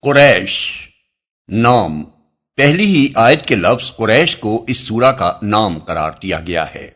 قریش نام پہلی ہی آیت کے لفظ قریش کو اس سورہ کا نام قرار دیا گیا ہے۔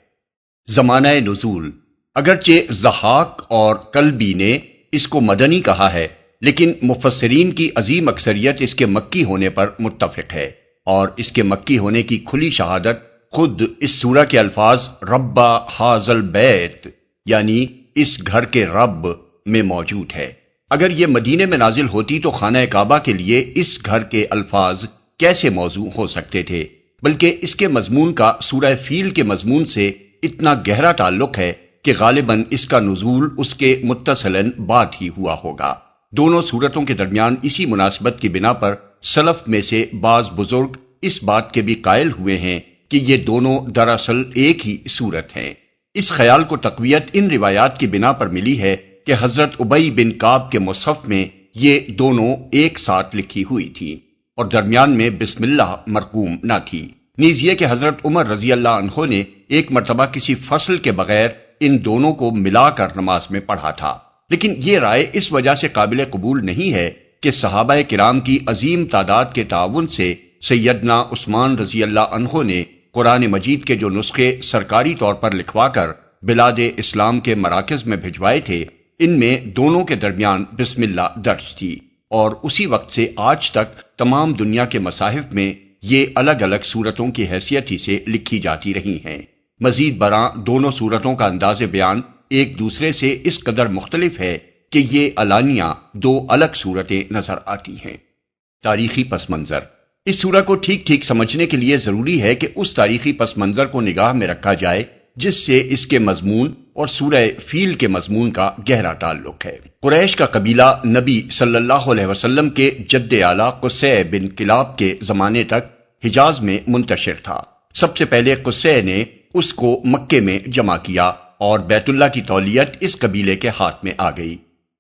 زمانہ نزول اگرچہ ضحاک اور کلبی نے اس کو مدنی کہا ہے، لیکن مفسرین کی عظیم اکثریت اس کے مکی ہونے پر متفق ہے، اور اس کے مکی ہونے کی کھلی شہادت خود اس سورہ کے الفاظ رب ھذا البیت یعنی اس گھر کے رب میں موجود ہے۔ اگر یہ مدینے میں نازل ہوتی تو خانہ کعبہ کے لیے اس گھر کے الفاظ کیسے موضوع ہو سکتے تھے؟ بلکہ اس کے مضمون کا سورہ فیل کے مضمون سے اتنا گہرا تعلق ہے کہ غالباً اس کا نزول اس کے متصلاً بعد ہی ہوا ہوگا۔ دونوں سورتوں کے درمیان اسی مناسبت کی بنا پر سلف میں سے بعض بزرگ اس بات کے بھی قائل ہوئے ہیں کہ یہ دونوں دراصل ایک ہی سورت ہیں۔ اس خیال کو تقویت ان روایات کی بنا پر ملی ہے کہ حضرت ابی بن کعب کے مصحف میں یہ دونوں ایک ساتھ لکھی ہوئی تھی اور درمیان میں بسم اللہ مرقوم نہ تھی۔ نیز یہ کہ حضرت عمر رضی اللہ عنہ نے ایک مرتبہ کسی فصل کے بغیر ان دونوں کو ملا کر نماز میں پڑھا تھا، لیکن یہ رائے اس وجہ سے قابل قبول نہیں ہے کہ صحابہ کرام کی عظیم تعداد کے تعاون سے سیدنا عثمان رضی اللہ عنہ نے قرآن مجید کے جو نسخے سرکاری طور پر لکھوا کر بلاد اسلام کے مراکز میں بھجوائے تھے، ان میں دونوں کے درمیان بسم اللہ درج تھی، اور اسی وقت سے آج تک تمام دنیا کے مصاحف میں یہ الگ الگ سورتوں کی حیثیت ہی سے لکھی جاتی رہی ہیں۔ مزید برآں دونوں سورتوں کا انداز بیان ایک دوسرے سے اس قدر مختلف ہے کہ یہ علانیہ دو الگ سورتیں نظر آتی ہیں۔ تاریخی پس منظر اس سورہ کو ٹھیک ٹھیک سمجھنے کے لیے ضروری ہے کہ اس تاریخی پس منظر کو نگاہ میں رکھا جائے جس سے اس کے مضمون اور سورہ فیل کے مضمون کا گہرا تعلق ہے۔ قریش کا قبیلہ نبی صلی اللہ علیہ وسلم کے جد اعلیٰ قصی بن کلاب کے زمانے تک حجاز میں منتشر تھا۔ سب سے پہلے قصی نے اس کو مکے میں جمع کیا اور بیت اللہ کی تولیت اس قبیلے کے ہاتھ میں آ گئی۔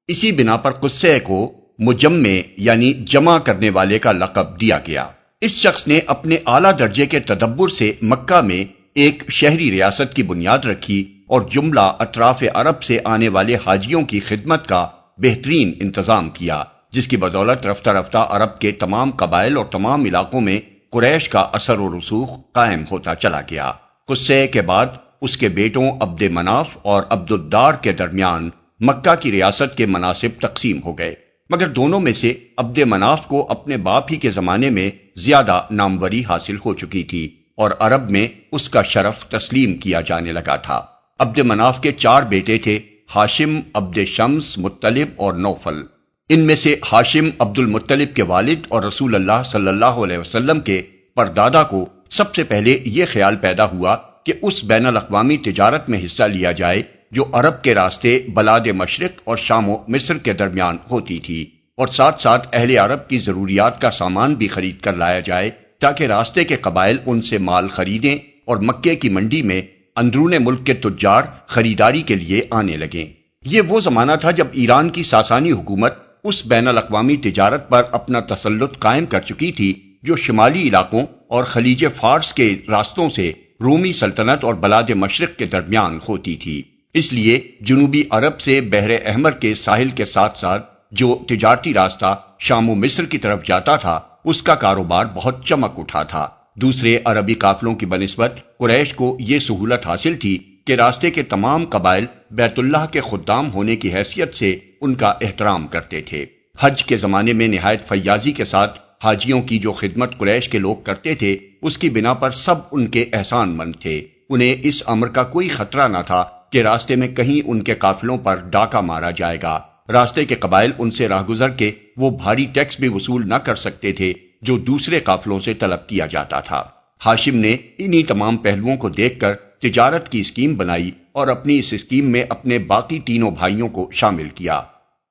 اسی بنا پر قصی کو مجمع یعنی جمع کرنے والے کا لقب دیا گیا۔ اس شخص نے اپنے اعلیٰ درجے کے تدبر سے مکہ میں ایک شہری ریاست کی بنیاد رکھی اور جملہ اطراف عرب سے آنے والے حاجیوں کی خدمت کا بہترین انتظام کیا، جس کی بدولت رفتہ رفتہ عرب کے تمام قبائل اور تمام علاقوں میں قریش کا اثر و رسوخ قائم ہوتا چلا گیا۔ قصی کے بعد اس کے بیٹوں عبد مناف اور عبد الدار کے درمیان مکہ کی ریاست کے مناصب تقسیم ہو گئے، مگر دونوں میں سے عبد مناف کو اپنے باپ ہی کے زمانے میں زیادہ ناموری حاصل ہو چکی تھی اور عرب میں اس کا شرف تسلیم کیا جانے لگا تھا۔ عبد مناف کے 4 بیٹے تھے، ہاشم، عبد شمس، مطلب اور نوفل۔ ان میں سے ہاشم عبد المطلب کے والد اور رسول اللہ صلی اللہ علیہ وسلم کے پردادا کو سب سے پہلے یہ خیال پیدا ہوا کہ اس بین الاقوامی تجارت میں حصہ لیا جائے جو عرب کے راستے بلاد مشرق اور شام و مصر کے درمیان ہوتی تھی، اور ساتھ ساتھ اہل عرب کی ضروریات کا سامان بھی خرید کر لایا جائے تاکہ راستے کے قبائل ان سے مال خریدیں اور مکے کی منڈی میں اندرون ملک کے تجار خریداری کے لیے آنے لگیں۔ یہ وہ زمانہ تھا جب ایران کی ساسانی حکومت اس بین الاقوامی تجارت پر اپنا تسلط قائم کر چکی تھی جو شمالی علاقوں اور خلیج فارس کے راستوں سے رومی سلطنت اور بلاد مشرق کے درمیان ہوتی تھی۔ اس لیے جنوبی عرب سے بحر احمر کے ساحل کے ساتھ ساتھ جو تجارتی راستہ شام و مصر کی طرف جاتا تھا اس کا کاروبار بہت چمک اٹھا تھا۔ دوسرے عربی قافلوں کی بنسبت قریش کو یہ سہولت حاصل تھی کہ راستے کے تمام قبائل بیت اللہ کے خدام ہونے کی حیثیت سے ان کا احترام کرتے تھے۔ حج کے زمانے میں نہایت فیاضی کے ساتھ حاجیوں کی جو خدمت قریش کے لوگ کرتے تھے اس کی بنا پر سب ان کے احسان مند تھے۔ انہیں اس امر کا کوئی خطرہ نہ تھا کہ راستے میں کہیں ان کے قافلوں پر ڈاکہ مارا جائے گا۔ راستے کے قبائل ان سے راہگزر کے وہ بھاری ٹیکس بھی وصول نہ کر سکتے تھے جو دوسرے قافلوں سے طلب کیا جاتا تھا۔ ہاشم نے انہی تمام پہلوؤں کو دیکھ کر تجارت کی اسکیم بنائی اور اپنی اس اسکیم میں اپنے باقی تینوں بھائیوں کو شامل کیا۔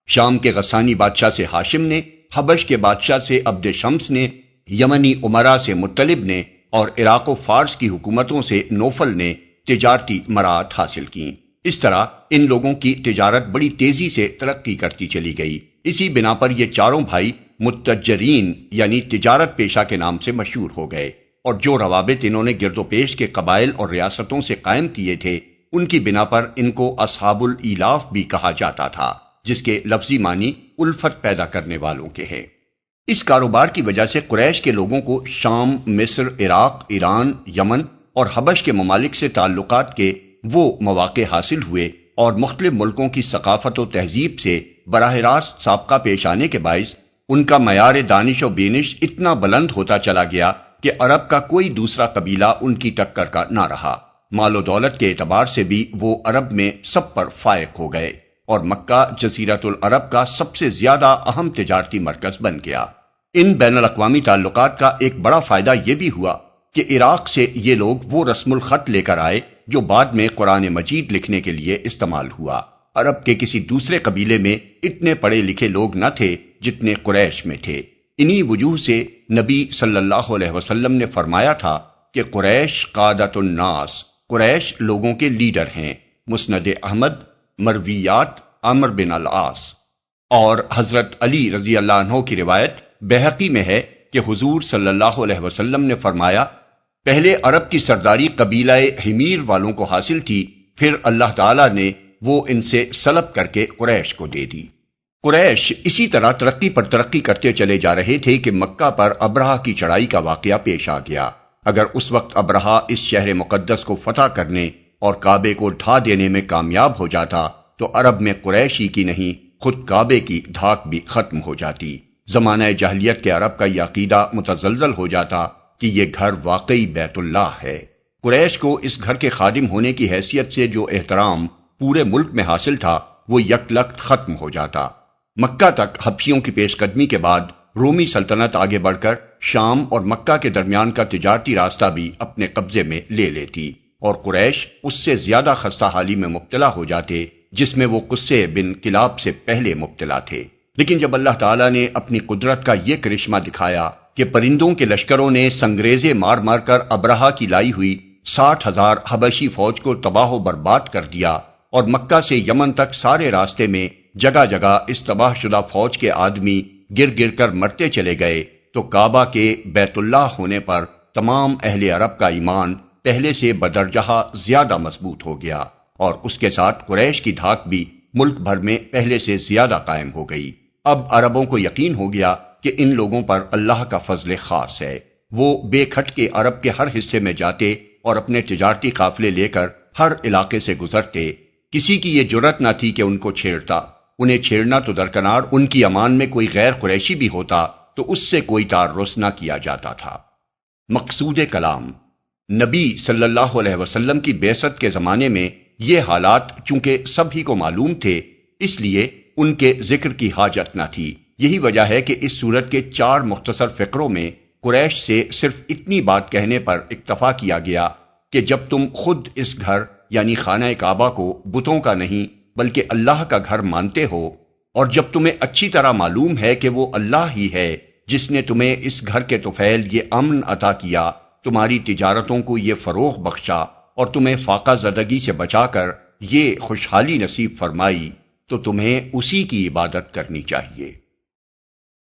شام کے غسانی بادشاہ سے ہاشم نے، حبش کے بادشاہ سے عبد شمس نے، یمنی امراء سے مطلب نے اور عراق و فارس کی حکومتوں سے نوفل نے تجارتی مراعات حاصل کی۔ اس طرح ان لوگوں کی تجارت بڑی تیزی سے ترقی کرتی چلی گئی۔ اسی بنا پر یہ چاروں بھائی متجرین یعنی تجارت پیشہ کے نام سے مشہور ہو گئے، اور جو روابط انہوں نے گرد و پیش کے قبائل اور ریاستوں سے قائم کیے تھے ان کی بنا پر ان کو اصحاب الایلاف بھی کہا جاتا تھا، جس کے لفظی معنی الفت پیدا کرنے والوں کے ہیں۔ اس کاروبار کی وجہ سے قریش کے لوگوں کو شام، مصر، عراق، ایران، یمن اور حبش کے ممالک سے تعلقات کے وہ مواقع حاصل ہوئے اور مختلف ملکوں کی ثقافت و تہذیب سے براہ راست سابقہ پیش آنے کے باعث ان کا معیار دانش و بینش اتنا بلند ہوتا چلا گیا کہ عرب کا کوئی دوسرا قبیلہ ان کی ٹکر کا نہ رہا۔ مال و دولت کے اعتبار سے بھی وہ عرب میں سب پر فائق ہو گئے اور مکہ جزیرۃ العرب کا سب سے زیادہ اہم تجارتی مرکز بن گیا۔ ان بین الاقوامی تعلقات کا ایک بڑا فائدہ یہ بھی ہوا کہ عراق سے یہ لوگ وہ رسم الخط لے کر آئے جو بعد میں قرآن مجید لکھنے کے لیے استعمال ہوا۔ عرب کے کسی دوسرے قبیلے میں اتنے پڑھے لکھے لوگ نہ تھے جتنے قریش میں تھے۔ انہی وجوہ سے نبی صلی اللہ علیہ وسلم نے فرمایا تھا کہ قریش قادۃ الناس، قریش لوگوں کے لیڈر ہیں۔ مسند احمد، مرویات عمرو بن العاص۔ اور حضرت علی رضی اللہ عنہ کی روایت بہقی میں ہے کہ حضور صلی اللہ علیہ وسلم نے فرمایا، پہلے عرب کی سرداری قبیلہ حمیر والوں کو حاصل تھی، پھر اللہ تعالیٰ نے وہ ان سے سلب کر کے قریش کو دے دی۔ قریش اسی طرح ترقی پر ترقی کرتے چلے جا رہے تھے کہ مکہ پر ابرہہ کی چڑھائی کا واقعہ پیش آ گیا۔ اگر اس وقت ابرہہ اس شہر مقدس کو فتح کرنے اور کعبے کو ڈھا دینے میں کامیاب ہو جاتا تو عرب میں قریش ہی کی نہیں، خود کعبے کی دھاک بھی ختم ہو جاتی۔ زمانہ جاہلیت کے عرب کا یہ عقیدہ متزلزل ہو جاتا کہ یہ گھر واقعی بیت اللہ ہے۔ قریش کو اس گھر کے خادم ہونے کی حیثیت سے جو احترام پورے ملک میں حاصل تھا وہ یکلخت ختم ہو جاتا۔ مکہ تک حبشیوں کی پیش قدمی کے بعد رومی سلطنت آگے بڑھ کر شام اور مکہ کے درمیان کا تجارتی راستہ بھی اپنے قبضے میں لے لیتی اور قریش اس سے زیادہ خستہ حالی میں مبتلا ہو جاتے جس میں وہ قصے بن کلاب سے پہلے مبتلا تھے۔ لیکن جب اللہ تعالیٰ نے اپنی قدرت کا یہ کرشمہ دکھایا کہ پرندوں کے لشکروں نے سنگریزے مار مار کر ابرہہ کی لائی ہوئی 60,000 حبشی فوج کو تباہ و برباد کر دیا اور مکہ سے یمن تک سارے راستے میں جگہ جگہ اس تباہ شدہ فوج کے آدمی گر گر کر مرتے چلے گئے، تو کعبہ کے بیت اللہ ہونے پر تمام اہل عرب کا ایمان پہلے سے بدرجہ زیادہ مضبوط ہو گیا اور اس کے ساتھ قریش کی دھاک بھی ملک بھر میں پہلے سے زیادہ قائم ہو گئی۔ اب عربوں کو یقین ہو گیا کہ ان لوگوں پر اللہ کا فضل خاص ہے۔ وہ بے کھٹ کے عرب کے ہر حصے میں جاتے اور اپنے تجارتی قافلے لے کر ہر علاقے سے گزرتے۔ کسی کی یہ جرت نہ تھی کہ ان کو چھیڑتا۔ انہیں چھیڑنا تو درکنار، ان کی امان میں کوئی غیر قریشی بھی ہوتا تو اس سے کوئی تعرض نہ کیا جاتا تھا۔ مقصود کلام، نبی صلی اللہ علیہ وسلم کی بعثت کے زمانے میں یہ حالات چونکہ سب ہی کو معلوم تھے، اس لیے ان کے ذکر کی حاجت نہ تھی۔ یہی وجہ ہے کہ اس سورت کے 4 مختصر فقروں میں قریش سے صرف اتنی بات کہنے پر اکتفا کیا گیا کہ جب تم خود اس گھر یعنی خانہ کعبہ کو بتوں کا نہیں بلکہ اللہ کا گھر مانتے ہو، اور جب تمہیں اچھی طرح معلوم ہے کہ وہ اللہ ہی ہے جس نے تمہیں اس گھر کے طفیل یہ امن عطا کیا، تمہاری تجارتوں کو یہ فروغ بخشا اور تمہیں فاقہ زدگی سے بچا کر یہ خوشحالی نصیب فرمائی، تو تمہیں اسی کی عبادت کرنی چاہیے۔